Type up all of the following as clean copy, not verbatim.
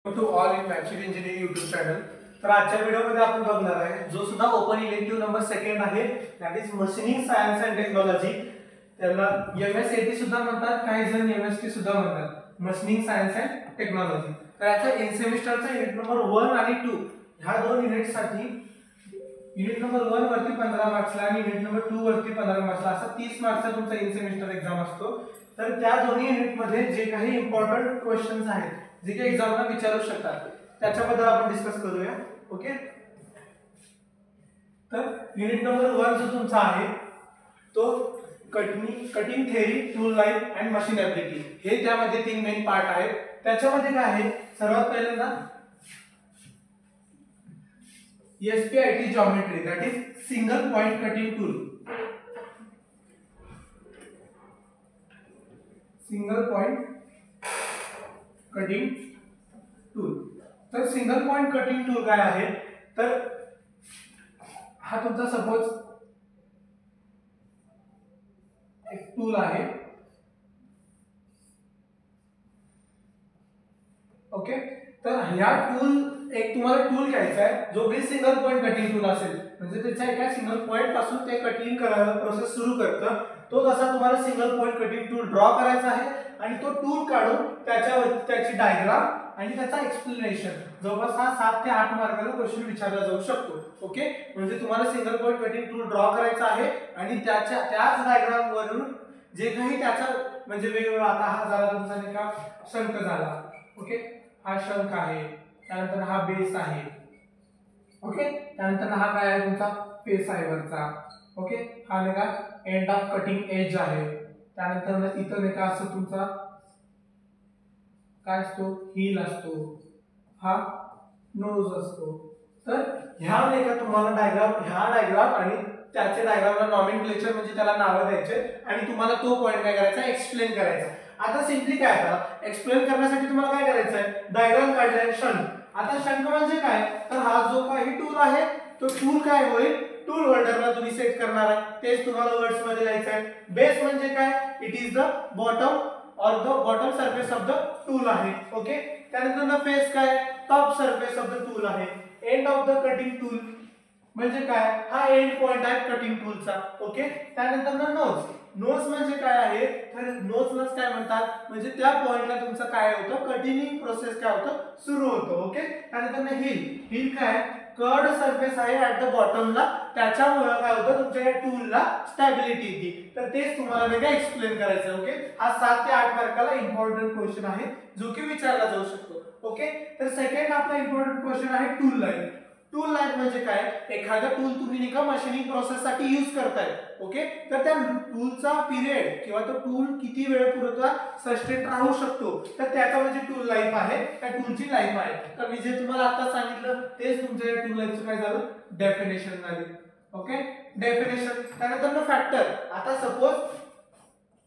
To all in maths engineering YouTube channel. तर आजच्या व्हिडिओमध्ये आपण बघणार आहे जो सुद्धा ओपन इलेक्टिव्ह नंबर सेकंड आहे, that is machining science and technology. त्याला MSAT सुद्धा म्हणतात, काही जण MST सुद्धा म्हणतात, मशीनिंग सायन्स अँड टेक्नॉलॉजी. तर याचा इन सेमिस्टरचा युनिट नंबर 1 आणि 2 ह्या दोन युनिटसाठी युनिट नंबर 1 वरती 15 मार्क्सला आणि युनिट नंबर 2 वरती 15 मार्क्सला असा 30 मार्क्सचा तुमचा इन सेमिस्टर एक्झाम असतो. तर त्या दोन्ही युनिटमध्ये जे काही इम्पॉर्टंट क्वेश्चन्स आहेत, जे काही एक्झामला विचारू शकतात, त्याच्याबद्दल आपण डिस्कस करूया. ओके, तर युनिट नंबर 1 जो तुमचा आहे तो cutting theory, tool life and machine ability, हे त्यामध्ये 3 मेन पार्ट आहेत. त्याच्यामध्ये काय आहे, सर्वात पहिल्यांदा SPIT geometry, that is single point cutting tool. Single point cutting tool. तर सिंगल पॉइंट कटिंग टूल काय आहे, तर हा तुमचा सपोज एक टूल आहे. ओके, तर ह्या टूल एक तुम्हाला टूल घ्यायचा आहे जो की सिंगल पॉइंट कटिंग टूल असेल, म्हणजे त्याच्या एका सिंगल पॉइंट पासून ते कटिंग करायला प्रोसेस सुरू करतं. तो जसा तुम्हाला single point cutting tool draw करायचा आहे आणि तो टूल काढून त्याच्यावर त्याची डायग्राम आणि त्याचा एक्सप्लेनेशन जवळपास हा 7 ते 8 मार्काला क्वेश्चन विचारला जाऊ शकतो. ओके, म्हणजे तुम्हाला single point cutting tool draw करायचा आहे आणि त्याच डायग्राम वरून जे काही त्याचा म्हणजे वेगवेगळा, आता हा झाला तुमचा नाही का शंख झाला. ओके, हा शंख आहे, त्यानंतर हा बेस आहे. ओके, त्यानंतर हा काय आहे तुमचा फेस आहे वरचा. ओके, हा नाही का एंड ऑफ कटिंग एज आहे. त्यानंतर इथं नाही का असं तुमचा काय असतो, हील असतो, हा नोज असतो. तर ह्या नाही का तुम्हाला डायग्राम आणि त्याचे डायग्रामला नॉमेनक्लेचर म्हणजे त्याला नावं द्यायचे आणि तुम्हाला तो पॉइंट काय करायचा, एक्सप्लेन करायचा. आता सिम्पली काय, आता एक्सप्लेन करण्यासाठी तुम्हाला काय करायचं आहे, डायग्राम काढलाय शंख. आता शंख म्हणजे काय, तर हा जो काही टूल आहे तो टूल काय होईल, टूल होल्डरला तुम्ही सेट करणार आहे, तेच तुम्हाला वर्ड्स मध्ये लिहायचं आहे. बेस म्हणजे काय, it is the bottom or the bottom surface of the tool आहे. ओके, त्यानंतर फेस काय, top surface of the tool आहे. End of the cutting tool म्हणजे काय, हा एंड पॉइंट आहे कटिंग टूलचा. ओके, त्यानंतर नोज म्हणजे काय आहे, तर नोजलाच काय म्हणतात, म्हणजे त्या पॉइंटला तुमचं काय होतं, कटिंग प्रोसेस काय होतं, सुरू होतं. ओके, त्यानंतर हील काय, कर्ड सरफेस आहे ऍट द बॉटमला, त्याच्यामुळे काय होतं तुमच्या या टूलला स्टॅबिलिटी येते. तर तेच तुम्हाला वेगळं एक्सप्लेन करायचं. ओके, हा 7 ते 8 मार्काला इम्पॉर्टंट क्वेश्चन आहे जो की विचारला जाऊ शकतो. ओके, तर सेकंड आपला इम्पॉर्टंट क्वेश्चन आहे टूल लाईफ. टूल लाईफ म्हणजे काय, एखादा टूल तुम्ही नाही का मशीनिंग प्रोसेस साठी यूज करताय. ओके, तर त्या टूलचा पिरियड किंवा तो टूल किती वेळेपुरता सस्टेन राहू शकतो, तर त्याचा म्हणजे टूल लाईफ आहे, त्या टूलची लाईफ आहे. तर मी जे तुम्हाला आता सांगितलं तेच तुमच्या या टूल लाईफचं काय झालं, डेफिनेशन झाली. Okay, definition. त्यानंतर फॅक्टर. आता सपोज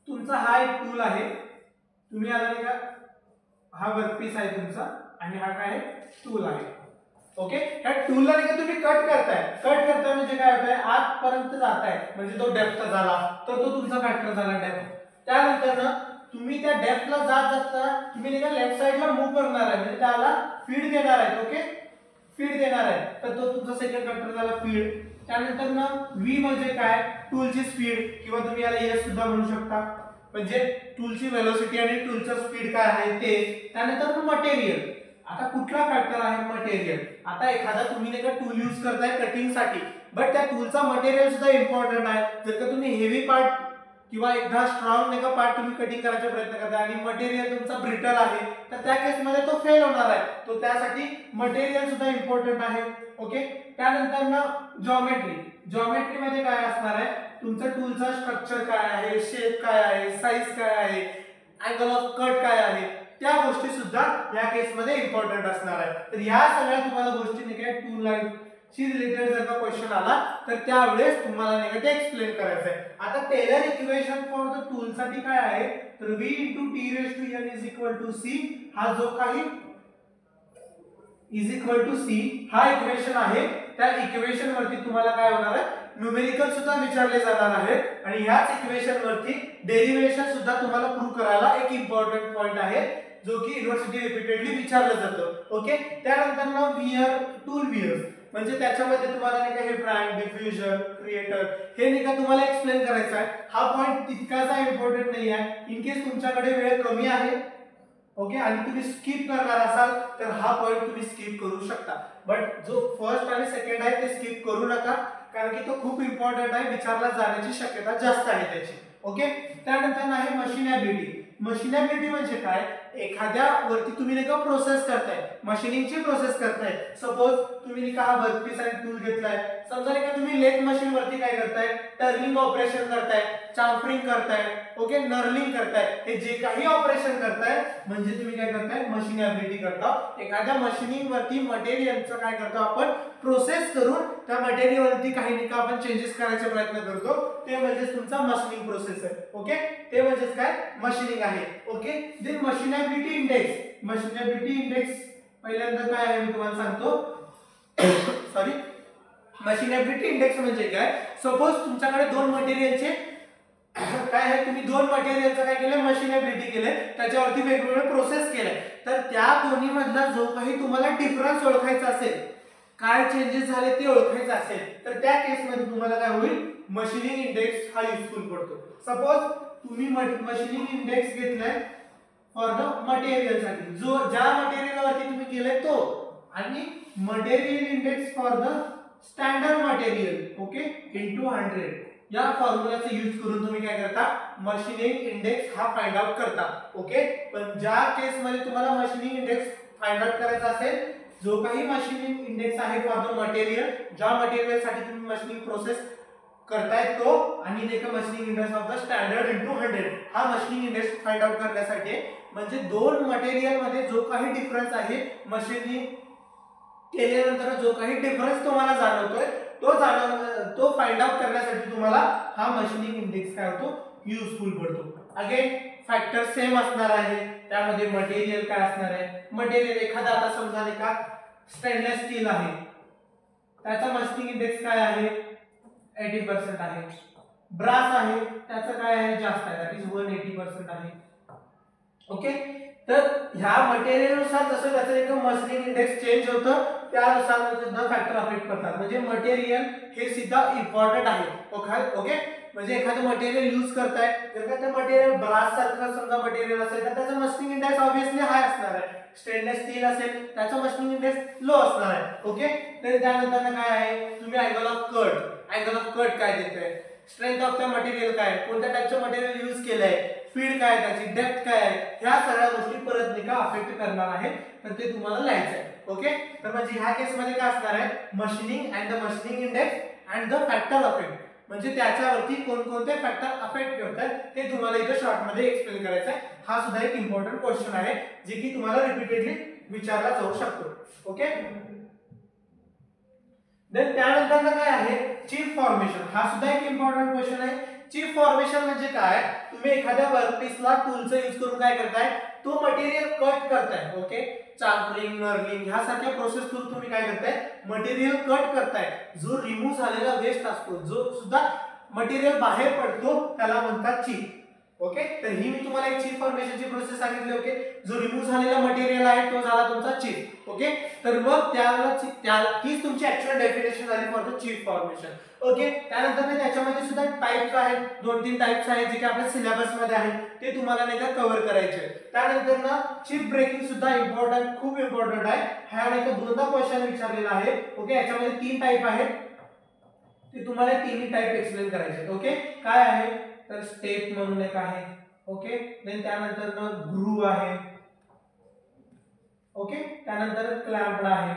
तुमचा हा एक टूल आहे, तुम्ही आला नाही का, हा वर्कपीस आहे तुमचा आणि हा काय टूल आहे. ओके, ह्या टूलला नाही का तुम्ही कट करताय म्हणजे काय होतंय, आतपर्यंत जाताय म्हणजे तो डेप्थ झाला, तर तो तुमचा फॅक्टर झाला डेप्थ. त्यानंतर ना तुम्ही त्या डेप्थला जाता तुम्ही नाही का लेफ्ट साइडला मूव्ह करणार आहे, म्हणजे त्याला फीड देणार आहे. ओके, फीड देणार आहे, तर तो तुमचा सेकंड फॅक्टर झाला फीड. त्यानंतर ना V म्हणजे काय, टूलची स्पीड किंवा तुम्ही याला S सुद्धा म्हणू शकता, म्हणजे टूलची वेलोसिटी आणि टूलचं स्पीड काय आहे ते. त्यानंतर मटेरियल. आता कुठला फॅक्टर आहे, मटेरियल. आता एखादा तुम्ही नाही का टूल यूज करताय कटिंग साठी, बट त्या टूलचा मटेरियल सुद्धा इम्पॉर्टंट आहे. जर का तुम्ही हेवी पार्ट किंवा एकदा स्ट्रॉंग नाही का पार्ट तुम्ही कटिंग करायचा प्रयत्न करताय आणि मटेरियल तुमचा ब्रिटल आहे, तर त्या केस मध्ये तो फेल होणार आहे. तो त्यासाठी मटेरियल सुद्धा इम्पॉर्टंट आहे. ओके, त्यानंतर ना जॉमेट्री मध्ये काय असणार आहे, तुमचा टूलचा स्ट्रक्चर काय आहे, शेप काय आहे, साईज काय आहे, अँगल ऑफ कट काय आहे, त्या गोष्टी सुद्धा या केस मध्ये इम्पॉर्टंट असणार आहे. तर ह्या सगळ्या तुम्हाला गोष्टी नाही का टूल लाईफ शी रिलेटेड जर का क्वेश्चन आला तर त्यावेळेस तुम्हाला नाही का ते एक्सप्लेन करायचं आहे. आता Taylor equation for the tool साठी काय आहे, तर V * T⁻n = C, हा जो काही C हा इक्वेशन आहे. त्या इक्वेशन वरती तुम्हाला काय होणार आहे, न्यूमेरिकल सुद्धा विचारले जाणार आहे आणि ह्याच इक्वेशन वरती डेरिव्हेशन सुद्धा तुम्हाला प्रूव्ह करायला एक इम्पॉर्टंट पॉइंट आहे, जो की युनिव्हर्सिटी रिपीटेडली विचारलं जातं. ओके. त्यानंतर ना वियर टूल वियर्स म्हणजे त्याच्यामध्ये तुम्हाला नाही का हे ब्रँड डिफ्युजन क्रिएटर हे नाही का तुम्हाला एक्सप्लेन करायचं आहे. हा पॉइंट तितकासा इम्पॉर्टंट नाही आहे. इन केस तुमच्याकडे वेळ कमी आहे ओके आणि तुम्ही स्किप करणार असाल तर हा पॉइंट तुम्ही स्किप करू शकता. बट जो फर्स्ट आणि सेकंड आहे ते स्किप करू नका कारण की तो खूप इम्पॉर्टंट आहे. विचारला जाण्याची शक्यता जास्त आहे त्याची. ओके. त्यानंतर आहे मशीनॅबिलिटी. मशीनॅबिलिटी म्हणजे काय, एखाद्या वरती तुम्ही नाही का प्रोसेस करताय, मशीनिंगची प्रोसेस करताय. सपोज तुम्ही नाही का हा वर्कपीस आणि टूल घेतलाय. समजा नाही का तुम्ही लेथ मशीन वरती काय करताय, टर्निंग ऑपरेशन करताय, चाम्फरिंग करताय, ओके, नर्लिंग करताय. हे जे काही ऑपरेशन करताय म्हणजे तुम्ही काय करताय, मशीनॅबिलिटी करता. एखाद्या मशीनिंग वरती मटेरियलचं काय करतो आपण, प्रोसेस करून त्या मटेरियल वरती काही नाही का आपण चेंजेस करायचा प्रयत्न करतो. ते म्हणजे तुमचा मशीनिंग प्रोसेस आहे. ओके. ते म्हणजे काय, मशीनिंग आहे. Okay. Then machinability index. Machinability index पहिल्यांदा काय आहे मी तुम्हाला सांगतो. सॉरी, मशीनॅबिलिटी इंडेक्स म्हणजे काय, सपोज तुमच्याकडे दोन मटेरियलचे काय आहे, तुम्ही दोन मटेरियलचं काय केलं, मशीनॅबिलिटी केले, त्याच्यावरती वेगवेगळे प्रोसेस केले. तर त्या दोन्ही मधला जो काही तुम्हाला डिफरन्स ओळखायचा असेल, काय चेंजेस झाले ते ओळखायचं असेल तर त्या केसमध्ये तुम्हाला काय होईल, मशीनिंग इंडेक्स हा युजफुल पडतो. सपोज तुम्ही मशीनिंग इंडेक्स घेतलाय फॉर द मटेरियल साठी, जो ज्या मटेरियलवरती तुम्ही केलंय तो, आणि material index for the standard material okay into 100 या फॉर्म्युलाचा यूज करून तुम्ही काय करता, मशीनिंग इंडेक्स हा फाइंड आउट करता. ओके. पण ज्या केस मध्ये तुम्हाला मशीनिंग इंडेक्स फाइंड आउट करायचा असेल, जो काही मशीनिंग इंडेक्स आहे फॉर द मटेरियल, ज्या मटेरियल साठी तुम्ही मशीनिंग प्रोसेस करताय तो, आणि एक machining index of the standard into 100 हा मशीनिंग इंडेक्स फाइंड आउट करण्यासाठी. म्हणजे दोन मटेरियल मध्ये जो काही डिफरन्स आहे, मशीनिंग केल्यानंतर जो काही डिफरन्स तुम्हाला जाणवतोय तो फाइंड आउट करण्यासाठी तुम्हाला हा मशीनिंग इंडेक्स काय होतो, युजफुल पडतो. अगेन फॅक्टर सेम असणार आहे. त्यामध्ये मटेरियल काय असणार आहे, मटेरियल एखादा आता समजा नाही का स्टेनलेस स्टील आहे, त्याचा मशीनिंग इंडेक्स काय आहे, 80% आहे. ब्रास आहे, त्याचं काय आहे, जास्त आहे, दॅट इज 180% आहे. ओके. तर ह्या मटेरियलनुसार जसं त्याचं एक मशीनिंग इंडेक्स चेंज होतं, त्यानुसार सुद्धा फॅक्टर अफेक्ट करतात. म्हणजे मटेरियल हे सुद्धा इम्पॉर्टंट आहे. ओके. म्हणजे एखादं मटेरियल यूज करताय, जर का ते मटेरियल ब्रास सारखं समजा मटेरियल असेल तर त्याचं मशीनिंग इंडेक्स ऑब्विसली हाय असणार आहे. स्टेनलेस स्टील असेल त्याचं मशीनिंग इंडेक्स लो असणार आहे. ओके. तर त्यानंतर काय आहे, तुम्ही अँगल ऑफ कट काय देतोय, स्ट्रेंथ ऑफ द मटेरियल काय, कोणत्या टाइपचं मटेरियल यूज केलंय, स्पीड काय, त्याची डेप्थ काय आहे, ह्या सगळ्या गोष्टी परत नाही का अफेक्ट करणार आहे. तर ते तुम्हाला लिहायचं आहे. ओके. तर म्हणजे ह्या केस मध्ये काय असणार आहे, machining and the machining index and the factor affect, म्हणजे त्याच्यावरती कोणकोणते फॅक्टर अफेक्ट करतात ते तुम्हाला इथे शॉर्ट मध्ये एक्सप्लेन करायचं आहे. हा सुद्धा एक इम्पॉर्टंट क्वेश्चन आहे जे की तुम्हाला रिपीटेडली विचारला जाऊ शकतो. ओके. देन त्यानंतर काय आहे, चीप फॉर्मेशन. हा सुद्धा एक इम्पॉर्टंट क्वेश्चन आहे. चीप फॉर्मेशन म्हणजे काय, तुम्ही एखाद्या वर्कपीसला टूलचा यूज करून काय करताय, तो मटेरियल कट करताय. ओके. चाम्फरिंग, नर्लिंग ह्यासारख्या प्रोसेस थ्रू तुम्ही काय करताय, मटेरियल कट करताय. जो रिमूव्ह झालेला वेस्ट असतो, जो सुद्धा मटेरियल बाहेर पडतो, त्याला म्हणतात चीप. ओके. तर ही मी तुम्हाला एक चीप फॉर्मेशनची प्रोसेस सांगितली. ओके. जो रिमूव्ह झालेला मटेरियल आहे तो झाला तुमचा चीप. ओके. तर मग तीच तुमची ऍक्च्युअल डेफिनेशन झाली for the chip formation. Okay. त्यानंतर त्याच्यामध्ये सुद्धा टाइप्स आहेत, 2-3 टाइप्स आहेत जे की आपल्या सिलेबस मध्ये आहेत, ते तुम्हाला नाही का कव्हर करायचे. त्यानंतर ना चिप ब्रेकिंग सुद्धा इम्पॉर्टंट, खूप इम्पॉर्टंट आहे. ह्या नाही का दोनदा क्वेश्चन विचारलेला आहे. ओके. याच्यामध्ये 3 टाइप आहेत, ते तुम्हाला तिन्ही टाइप एक्सप्लेन करायचे. ओके. काय आहे तर स्टेप म्हणून एक आहे. ओके. देन त्यानंतर ना ग्रूव आहे. ओके. त्यानंतर क्लॅम्प्ड आहे.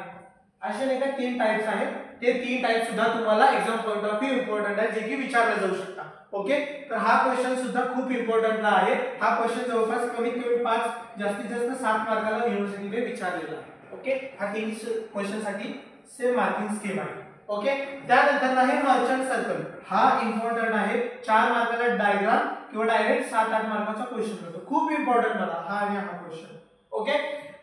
असे नाही का 3 टाइप्स आहेत. ते 3 टाइप सुद्धा तुम्हाला exam point of view important आहे, जे की विचारले जाऊ शकता. ओके. तर हा क्वेश्चन सुद्धा खूप इम्पॉर्टंट आहे. हा क्वेश्चन जवळपास कमीत कमी 5 जास्तीत जास्त 7 मार्काला युनिव्हर्सिटीने विचारलेला आहे. ओके. हा 3 क्वेश्चन साठी सेम मार्किंग स्कीम आहे. ओके. त्यानंतर आहे मर्चंट सर्कल. हा इम्पॉर्टंट आहे. 4 मार्काला डायग्राम किंवा डायरेक्ट 7-8 मार्काचा क्वेश्चन होतो. खूप इम्पॉर्टंट मला हा आणि हा क्वेश्चन. ओके.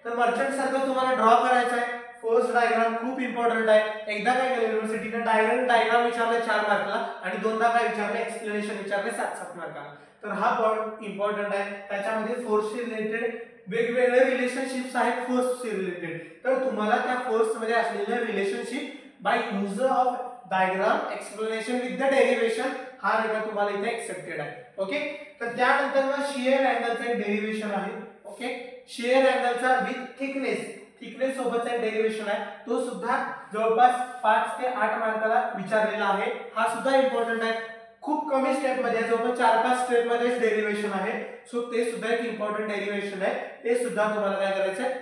तर मर्चंट सर्कल तुम्हाला ड्रॉ करायचा आहे. फर्स्ट डायग्राम खूप इम्पॉर्टंट आहे. एकदा काय केलं युनिव्हर्सिटीने डायग्राम विचारलं 4 मार्काला, आणि दोनदा काय विचारलं, एक्सप्लेनेशन विचारले 7-7 मार्काला. तर हा पॉइंट इम्पॉर्टंट आहे. त्याच्यामध्ये फोर्सशी रिलेटेड वेगवेगळे रिलेशनशिप्स आहेत फोर्सशी रिलेटेड, तर तुम्हाला त्या फोर्स मध्ये असलेले relationship by use of diagram explanation with the derivation हा रेखा तुम्हाला इथे एक्सेप्टेड आहे. ओके, तर त्यानंतर मग शियर अँगलचा एक डेरिवेशन आहे. ओके, शियर अँगलचा विथ थिकनेस सोबतचा एक डेरिवेशन आहे, तो सुद्धा जवळपास 5 ते 8 मार्काला विचारलेला आहे. हा सुद्धा इम्पॉर्टंट आहे. खूप कमी स्टेप मध्ये जवळपास 4-5 स्टेप मध्ये डेरिवेशन आहे. सो ते सुद्धा एक इम्पॉर्टंट डेरिवेशन आहे, ते सुद्धा तुम्हाला काय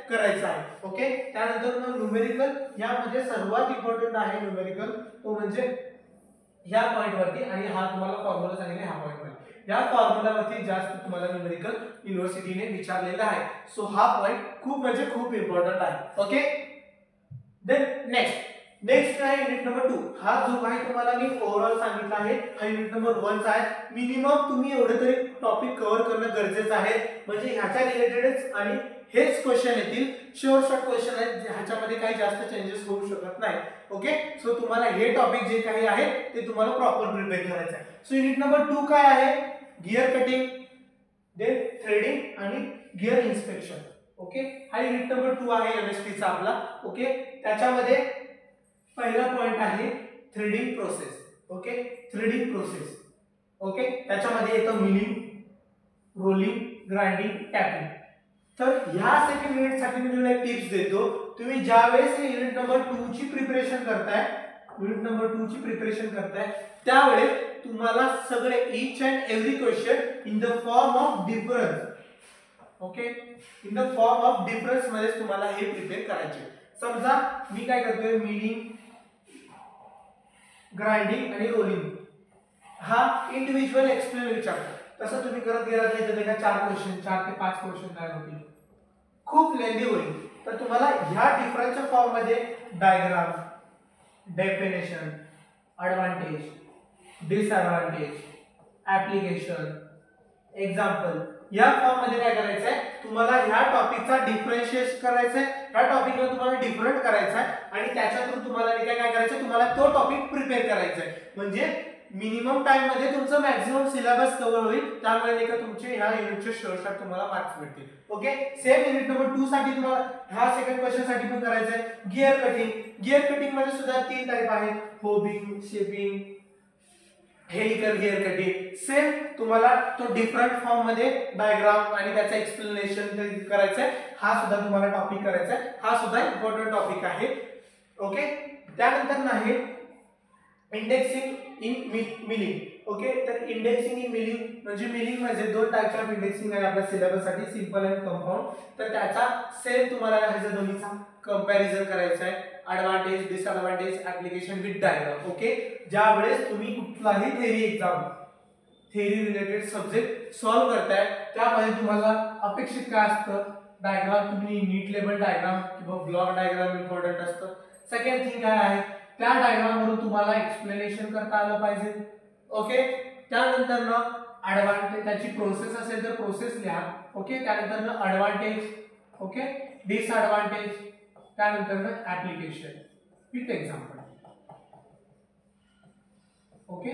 करायचं आहे. ओके, त्यानंतर न्यूमेरिकल, यामध्ये सर्वात इम्पॉर्टंट आहे न्यूमेरिकल, तो म्हणजे ह्या पॉइंट वरती, आणि हा तुम्हाला फॉर्म्युला सांगितले ह्या पॉइंट वरती, या फॉर्म्युलावरती जास्त तुम्हाला न्यूमेरिकल युनिव्हर्सिटीने विचारलेला आहे. सो हा पॉइंट खूप म्हणजे खूप इम्पॉर्टंट आहे. ओके, देन नेक्स्ट आहे युनिट नंबर 2. हा जो काही तुम्हाला मी ओव्हरऑल सांगितला आहे हा युनिट नंबर 1 चा आहे. मिनिमम तुम्ही एवढे तरी टॉपिक कव्हर करणं गरजेचं आहे, म्हणजे ह्याच्या रिलेटेडच आणि हेच क्वेश्चन येतील. शॉर्ट क्वेश्चन आहेत, ह्याच्यामध्ये काही जास्त चेंजेस होऊ शकत नाही. ओके, सो तुम्हाला हे टॉपिक जे काही आहे ते तुम्हाला प्रॉपर प्रिपेअर करायचं आहे. सो युनिट नंबर 2 काय आहे? गिअर कटिंग, देन थ्रेडिंग आणि गिअर इन्स्पेक्शन. ओके, हा युनिट नंबर 2 आहे एमएसटी चा आपला. ओके, त्याच्यामध्ये पहिला पॉइंट आहे threading process. Okay, threading process. Okay, त्याच्यामध्ये येतं मिलिंग, रोलिंग, ग्राइंडिंग, टॅपिंग. तर ह्या सेकंड युनिट साठी मी तुम्हाला एक टिप्स देतो. तुम्ही ज्यावेळेस युनिट नंबर 2 ची प्रिपरेशन करताय, त्यावेळेस तुम्हाला सगळे each and every question in the form of difference, okay, in the form of difference मध्ये तुम्हाला हे प्रिपेअर करायचे. समजा मी काय करतोय, मिलिंग, ग्राइंडिंग आणि रोलिंग हा इंडिव्हिज्युअल एक्सप्लेन विचारतो. तसं तुम्ही करत गेलात नाही तर 4 ते 5 क्वेश्चन काय होतील, खूप लेंदी होईल. तर तुम्हाला ह्या डिफरन्सच्या फॉर्म मध्ये diagram, definition, advantage, disadvantage, application, example या फॉर्म मध्ये काय करायचं आहे, तुम्हाला ह्या टॉपिकचा डिफरन्शिएट करायचं आहे, ह्या टॉपिकला तुम्हाला डिफरंट करायचं आहे आणि त्याच्यातून तुम्हाला काय करायचं, तुम्हाला तो टॉपिक प्रिपेअर करायचा आहे. म्हणजे मिनिमम टाइम मध्ये तुमचं मॅक्सिमम सिलेबस कव्हर होईल. त्यामुळे तुमचे ह्या युनिटचे शॉर्टकट तुम्हाला मार्क्स मिळतील. ओके, सेम युनिट नंबर 2 साठी तुम्हाला ह्या सेकंड क्वेश्चन साठी पण करायचं आहे गिअर कटिंग. गिअर कटिंग मध्ये सुद्धा 3 टाइप आहेत, hobbing, shaping, helical gear cutting. Same तुम्हाला तो डिफरंट फॉर्म मध्ये डायग्राम आणि त्याचं एक्सप्लेनेशन करायचं आहे. हा सुद्धा तुम्हाला टॉपिक करायचा आहे, हा सुद्धा इम्पॉर्टंट टॉपिक आहे. ओके, त्यानंतर आहे इंडेक्सिंग इन मिलिंग. ओके, तर इंडेक्सिंग इन मिलिंग म्हणजे मिलिंग म्हणजे 2 टाइप्स ऑफ इंडेक्सिंग आहे आपल्या सिलेबस साठी, सिंपल आणि कंपाऊंड. तर त्याचा सेम तुम्हाला ह्याच्या दोन्हीचा कंपॅरिझन करायचा आहे, advantage, disadvantage, application with diagram. Okay, ज्या वेळेस तुम्ही कुठलाही थेरी रिलेटेड सब्जेक्ट सॉल्व्ह करताय त्यामध्ये तुम्हाला अपेक्षित काय असतं, डायग्राम तुम्ही नीट लेबल डायग्राम किंवा ब्लॉक डायग्राम इम्पॉर्टंट असतं. सेकंड थिंग काय आहे, त्या डायग्राम वरून तुम्हाला एक्सप्लेनेशन करता आलं पाहिजे. ओके, त्यानंतर ना ॲडव्हांटेज, त्याची प्रोसेस असेल तर प्रोसेस लिहा. ओके, त्यानंतर ना ॲडव्हांटेज, ओके, डिसएडव्हांटेज, त्यानंतर ना ऍप्लिकेशन विथ एक्झाम्पल. ओके,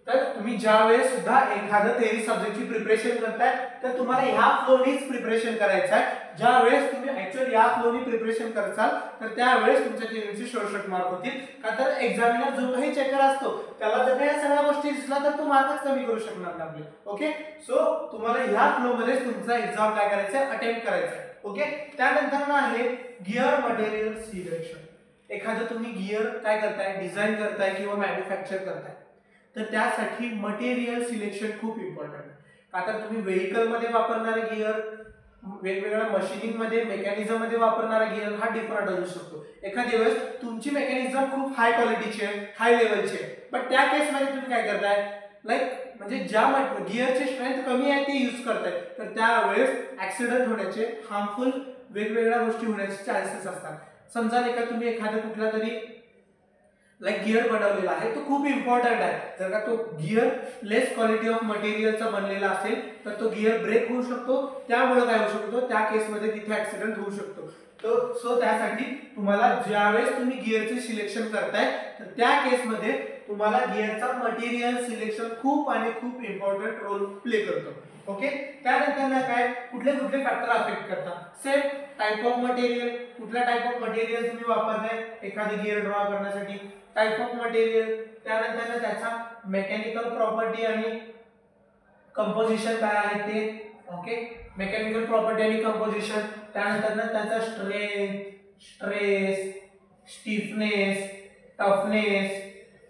तर तुम्ही ज्यावेळेस सुद्धा एखादं थेरी सब्जेक्टची प्रिपरेशन करताय तर तुम्हाला ह्या फ्लोनीच प्रिपरेशन करायचं आहे. ज्या वेळेस तुम्ही ऍक्च्युअली या फ्लोनी प्रिपरेशन करताल तर त्यावेळेस तुमच्या थेरीचे शॉर्टकट मार्क होतील. का तर एक्झामिनर जो काही चेकर असतो त्याला जर या सगळ्या गोष्टी दिसला तर तो मार्कच कमी करू शकणार नाही आपले. ओके, सो तुम्हाला ह्या फ्लो मध्ये तुमचा एक्झाम काय करायचं आहे, अटेम्प्ट करायचं आहे. ओके, त्यानंतर ना आहे गिअर मटेरियल सिलेक्शन. एखादं तुम्ही गिअर काय करताय, डिझाईन करताय किंवा मॅन्युफॅक्चर करताय तर त्यासाठी मटेरियल सिलेक्शन खूप इम्पॉर्टंट आहे. का तर तुम्ही व्हेकल मध्ये वापरणारे गिअर, वेगवेगळ्या मशीनिंग मध्ये, मेकॅनिझम मध्ये वापरणारा गिअर हा डिफरंट असू शकतो. एखाद्या वेळेस तुमची मेकॅनिझम खूप हाय क्वालिटीची आहे, हाय लेवलची आहे, पण त्या केस मध्ये तुम्ही काय करताय, म्हणजे ज्या गिअरची स्ट्रेंथ कमी आहे ते यूज करताय तर त्यावेळेस ऍक्सिडेंट होण्याचे, हार्मफुल वेगवेगळ्या गोष्टी होण्याचे चान्सेस असतात. समजा नाही का तुम्ही एखादा कुठला तरी गिअर बनवलेला आहे तो खूप इम्पॉर्टंट आहे, जर का तो गिअर लेस क्वालिटी ऑफ मटेरियलचा बनलेला असेल तर तो गिअर ब्रेक होऊ शकतो. त्यामुळे काय होऊ शकतो, त्या केसमध्ये तिथे ऍक्सिडेंट होऊ शकतो. सो त्यासाठी तुम्हाला ज्यावेळेस तुम्ही गिअरचे सिलेक्शन करताय तर त्या केसमध्ये तुम्हाला गिअरचा मटेरियल सिलेक्शन खूप आणि खूप इम्पॉर्टंट रोल प्ले करतो. ओके, त्यानंतर ना काय कुठले कुठले फॅक्टर अफेक्ट करतात. सेम टाइप ऑफ मटेरियल, कुठला टाइप ऑफ मटेरियल तुम्ही वापरताय एखादी गिअर ड्रॉ करण्यासाठी, टाइप ऑफ मटेरियल, त्यानंतर ना त्याचा मेकॅनिकल प्रॉपर्टी आणि कंपोजिशन काय आहे ते. ओके, मेकॅनिकल प्रॉपर्टी आणि कंपोजिशन, त्यानंतर ना त्याचा स्ट्रेंथ, स्ट्रेस, स्टिफनेस, टफनेस,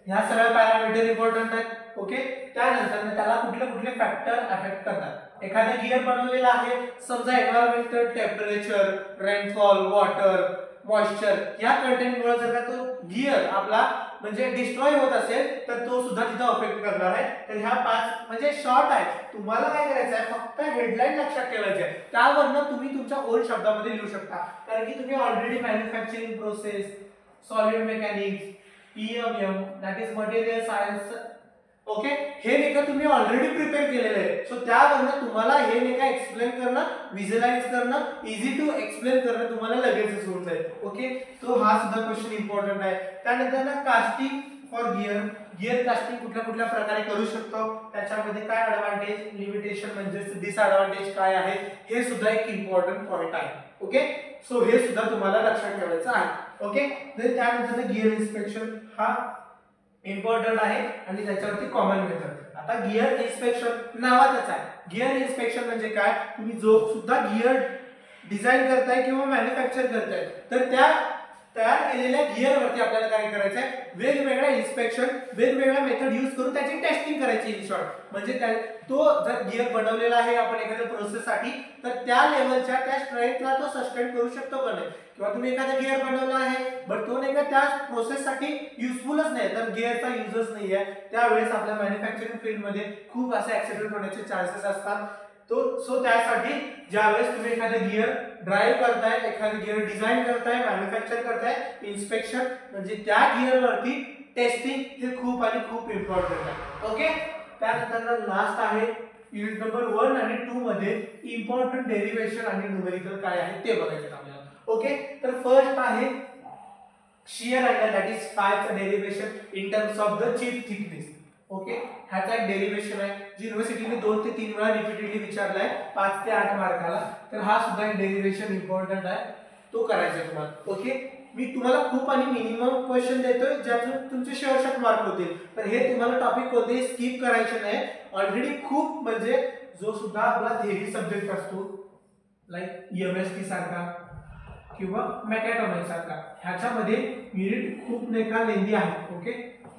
ह्या सगळ्या पॅरामीटर इम्पॉर्टंट आहेत. ओके, त्यानंतर त्याला कुठले कुठले फॅक्टर अफेक्ट करतात. एखादा गिअर बनवलेला आहे, समजा environmental temperature, rainfall, water, moisture या कंटेंटमुळे जर का तो गिअर आपला म्हणजे डिस्ट्रॉय होत असेल तर तो सुद्धा तिथं अफेक्ट करणार आहे. तर ह्या 5 म्हणजे शॉर्ट आहे, तुम्हाला काय करायचं आहे फक्त हेडलाईन लक्षात ठेवायची आहे, त्यावरनं तुम्ही तुमच्या ओन शब्दामध्ये लिहू शकता. कारण की तुम्ही already manufacturing process, solid mechanics, EMM that is material science, okay, हे नाही का तुम्ही ऑलरेडी प्रिपेअर केलेलं आहे. सो त्यावरनं तुम्हाला हे नाही का एक्सप्लेन करणं, व्हिज्युअलाइज करणं, इझी टू एक्सप्लेन करणं तुम्हाला लगेचच होऊन जाईल. ओके, तो हा सुद्धा क्वेश्चन इम्पॉर्टंट आहे. त्यानंतर ना casting for gear, gear casting कुठल्या कुठल्या प्रकारे करू शकतो, त्याच्यामध्ये काय ॲडव्हान्टेज, लिमिटेशन म्हणजे डिसएडव्हान्टेज काय आहे, हे सुद्धा एक इम्पॉर्टंट पॉइंट आहे. ओके, सो हे सुद्धा तुम्हाला लक्षात ठेवायचं आहे. ओके, त्यानंतर गिअर इन्स्पेक्शन हा इम्पॉर्टंट आहे आणि त्याच्यावरती कॉमन मेथड. आता गिअर इन्स्पेक्शन नावातच आहे. गिअर इन्स्पेक्शन म्हणजे काय, तुम्ही जो सुद्धा गिअर डिझाईन करताय किंवा मॅन्युफॅक्चर करताय तर त्या तयार केलेल्या गिअरवरती आपल्याला काय करायचं आहे, वेगवेगळ्या इन्स्पेक्शन, वेगवेगळ्या मेथड यूज करून त्याची टेस्टिंग करायची. इन शॉर्ट म्हणजे तो जर गिअर बनवलेला आहे आपण एखाद्या प्रोसेससाठी तर त्या लेवलच्या त्या स्ट्रेंथला तो सस्टेन करू शकतो का नाही, किंवा तुम्ही एखादा गिअर बनवला आहे बट तो नाही का त्या प्रोसेससाठी युजफुलच नाही तर गिअरचा युजच नाही आहे, त्यावेळेस आपल्या मॅन्युफॅक्चरिंग फील्डमध्ये खूप असे ऍक्सिडेंट होण्याचे चान्सेस असतात. सो त्यासाठी ज्यावेळेस तुम्ही एखादा गिअर ड्राईव्ह करताय, एखादा गिअर डिझाईन करताय, मॅन्युफॅक्चर करताय, इन्स्पेक्शन म्हणजे त्या गिअरवरती टेस्टिंग हे खूप आणि खूप इम्पॉर्टंट आहे. ओके, त्यानंतर लास्ट आहे युनिट नंबर 1 आणि 2 मध्ये इम्पॉर्टंट डेरिव्हेशन आणि न्यूमेरिकल काय आहे ते बघायचं आपल्याला. ओके, तर फर्स्ट आहे शियर अँगल दॅट इज फायचं derivation in terms of the chip thickness. Okay, ह्याचा एक डेरिव्हेशन आहे जी युनिव्हर्सिटीने 2 ते 3 वेळा रिपीटेडली विचारलाय 5 ते 8 मार्काला. तर हा सुद्धा एक डेरिव्हेशन इम्पॉर्टंट आहे, तो करायचा आहे तुम्हाला. ओके, मी तुम्हाला खूप आणि मिनिमम क्वेश्चन देतोय ज्यातून तुमचे शेवटचे मार्क होतील. तर हे तुम्हाला टॉपिक कोणतेही स्किप करायचे नाही. ऑलरेडी खूप म्हणजे जो सुद्धा आपला थेरी सब्जेक्ट असतो लाईक EMST सारखा किंवा मेकॅट्रॉनिक्स सारखा ह्याच्यामध्ये युनिट खूप नेका लेंदी आहे. ओके,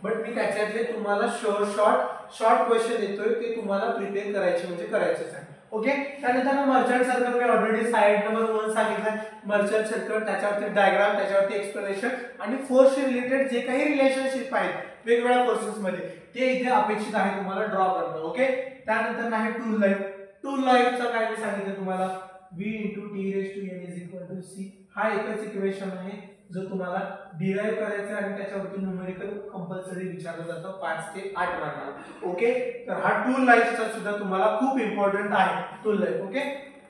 बट मी त्याच्यातले तुम्हाला शॉर्ट क्वेश्चन देतोय ते तुम्हाला प्रिपेअर करायचे म्हणजे करायचेच आहे. ओके, त्यानंतर मर्चंट सर्कल मी ऑलरेडी साइड नंबर 1 सांगितलं. मर्चंट सर्कल त्याच्यावरती डायग्राम, त्याच्यावरती एक्सप्लेनेशन आणि फोर्सशी रिलेटेड जे काही रिलेशनशिप आहेत वेगवेगळ्या फोर्सेस मध्ये ते इथे अपेक्षित आहे तुम्हाला ड्रॉ करणं. ओके, त्यानंतर आहे टूल लाईफ. टूल लाईफचं काय मी सांगितलं तुम्हाला, v × t⁻n = c. हा एकच इक्वेशन आहे जो तुम्हाला डिराइव्ह करायचा आणि त्याच्यावरती न्यूमेरिकल कंपल्सरी विचारलं जातं 5 ते 8 मार्काला. ओके, तर हा टूल लाईफचा सुद्धा तुम्हाला खूप इम्पॉर्टंट आहे. Tool life, okay,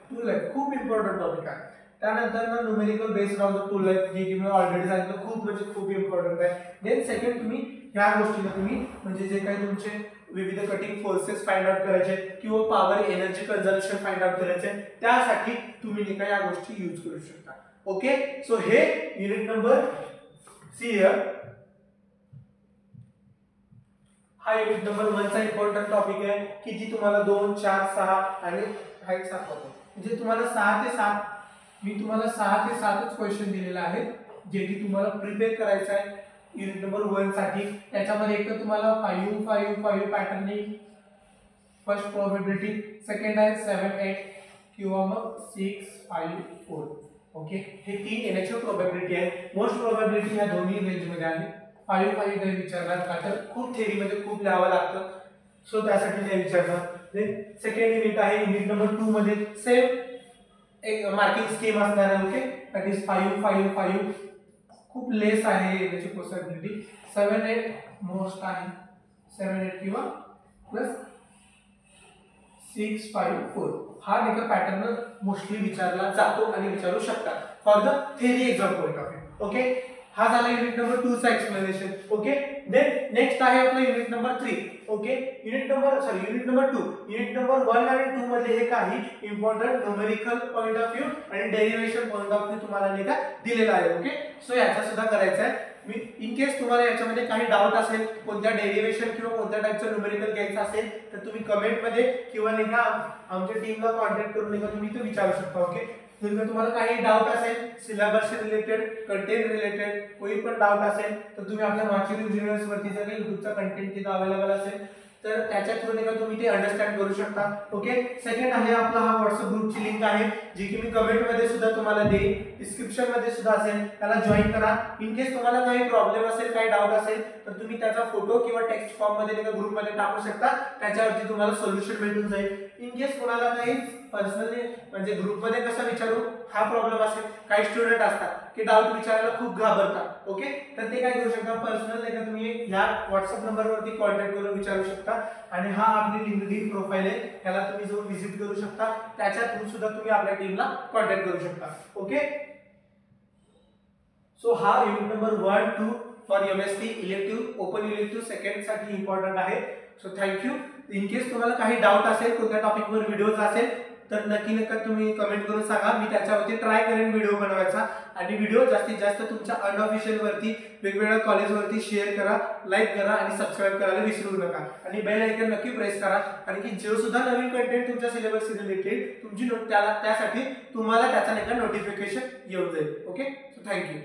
tool life खूप इम्पॉर्टंट टॉपिक आहे. त्यानंतर ना numerical based on the tool life जे की मी ऑलरेडी सांगितलं खूप म्हणजे खूप इम्पॉर्टंट आहे. देन सेकंड तुम्ही ह्या गोष्टीला तुम्ही म्हणजे जे काही तुमचे विविध कटिंग फोर्सेस फाइंड आउट करायचे किंवा power energy conservation find out करायचे त्यासाठी तुम्ही या गोष्टी यूज करू शकता. ओके, सो हे युनिट नंबर सी हा युनिट नंबर 1 चा इम्पॉर्टंट टॉपिक आहे की जी तुम्हाला 2, 4, 6 आणि हाईट सापडतो. म्हणजे तुम्हाला 6 ते 7 मी तुम्हाला 6 ते 7च क्वेश्चन दिलेले आहेत जे की तुम्हाला प्रिपेअर करायचं आहे युनिट नंबर 1 साठी. त्याच्यामध्ये एक तर तुम्हाला 5-5-5 पॅटर्निंग फर्स्ट प्रोबॅबिलिटी, सेकंड आहे 7-8 किंवा मग 6-5-4. ओके, हे 3 येण्याची प्रोबॅबिलिटी आहे. मोस्ट प्रोबॅबिलिटी ह्या दोन्ही रेंज मध्ये आहे. 5-5 नाही विचारणार का तर खूप थेरी मध्ये खूप लिहावं लागतं, सो त्यासाठी नाही विचारणार. सेकंड युनिट आहे युनिट नंबर 2 मध्ये सेम एक मार्किंग स्कीम असणार आहे. ओके, दॅट इज 5-5-5 खूप लेस आहे याची पॉसिबिलिटी. 7-8 मोस्ट आहे, 7-8 किंवा प्लस 6-5-4 हा देखील पॅटर्न मोस्टली विचारला जातो आणि विचारू शकतात for the theory exam point of view. Okay, हा झाला युनिट नंबर 2 चा एक्सप्लेनेशन. ओके, देन नेक्स्ट आहे आपला unit number 3. Okay, unit number 2. Unit number 1 आणि 2 मध्ये हे काही important numerical point of view आणि डेरिव्हेशन पॉइंट ऑफ व्ह्यू तुम्हाला नाही का दिलेला आहे. ओके, सो याचा सुद्धा करायचा आहे. मी इन केस तुम्हाला याच्यामध्ये काही डाऊट असेल, कोणत्या डेरिव्हेशन किंवा कोणत्या टाइपचं न्यूमेरिकल घ्यायचं असेल तर तुम्ही कमेंट मध्ये किंवा नाही का आमच्या टीमला कॉन्टॅक्ट करून नाही का तुम्ही ते विचारू शकता. ओके, जर तुम्हाला काही डाऊट असेल सिलेबस रिलेटेड, कंटेंट रिलेटेड कोई पण डाऊट असेल तर तुम्ही आपल्या मार्केट इंजिनियर्स वरती जर युट्यूबचा कंटेंट तिथे अवेलेबल असेल तर त्याच्या थ्रू नाही का तुम्ही ते अंडरस्टँड करू शकता. ओके, सेकंड आहे आपला हा व्हॉट्सअप ग्रुपची लिंक आहे जी की मी कमेंट मध्ये सुद्धा तुम्हाला देईन, डिस्क्रिप्शन मध्ये सुद्धा असेल, त्याला जॉईन करा. इन केस तुम्हाला काही प्रॉब्लेम असेल, काही डाऊट असेल तर तुम्ही त्याचा फोटो किंवा टेक्स्ट फॉर्म मध्ये नाही का ग्रुप मध्ये टाकू शकता, त्याच्यावरती तुम्हाला सोल्युशन भेटून जाईल. इन केस कोणाला काही पर्सनली म्हणजे ग्रुप मध्ये कसं विचारू हा प्रॉब्लेम असेल, काही स्टुडंट असतात की डाऊट विचारायला खूप घाबरतात. ओके, तर ते काय करू शकता, पर्सनल नाही का तुम्ही या व्हॉट्सअप नंबरवरती कॉन्टॅक्ट करून विचारू शकता. आणि हा आपली लिंक्डइन प्रोफाइल आहे, त्याला तुम्ही जाऊन व्हिजिट करू शकता, त्याच्या थ्रू सुद्धा तुम्ही आपल्या टीमला कॉन्टॅक्ट करू शकता. ओके, सो हा unit number 1, 2 for MSc elective open elective second साठी इम्पॉर्टंट आहे. So thank you. इन केस तुम्हाला काही डाऊट असेल, कोणत्या टॉपिकवर व्हिडिओज असेल तर नक्की तुम्ही कमेंट करून सांगा, मी त्याच्यावरती ट्राय करेन व्हिडिओ बनवायचा. आणि व्हिडिओ जास्तीत जास्त तुमच्या अनऑफिशियल वरती वेगवेगळ्या कॉलेजवरती शेअर करा, लाईक करा आणि सबस्क्राईब करायला विसरू नका. आणि बेल आयकॉन नक्की प्रेस करा, कारण की जो सुद्धा नवीन कंटेंट तुमच्या सिलेबस रिलेटेड तुमची त्यासाठी तुम्हाला त्याचा नोटिफिकेशन येऊन जाईल. Okay, so thank you.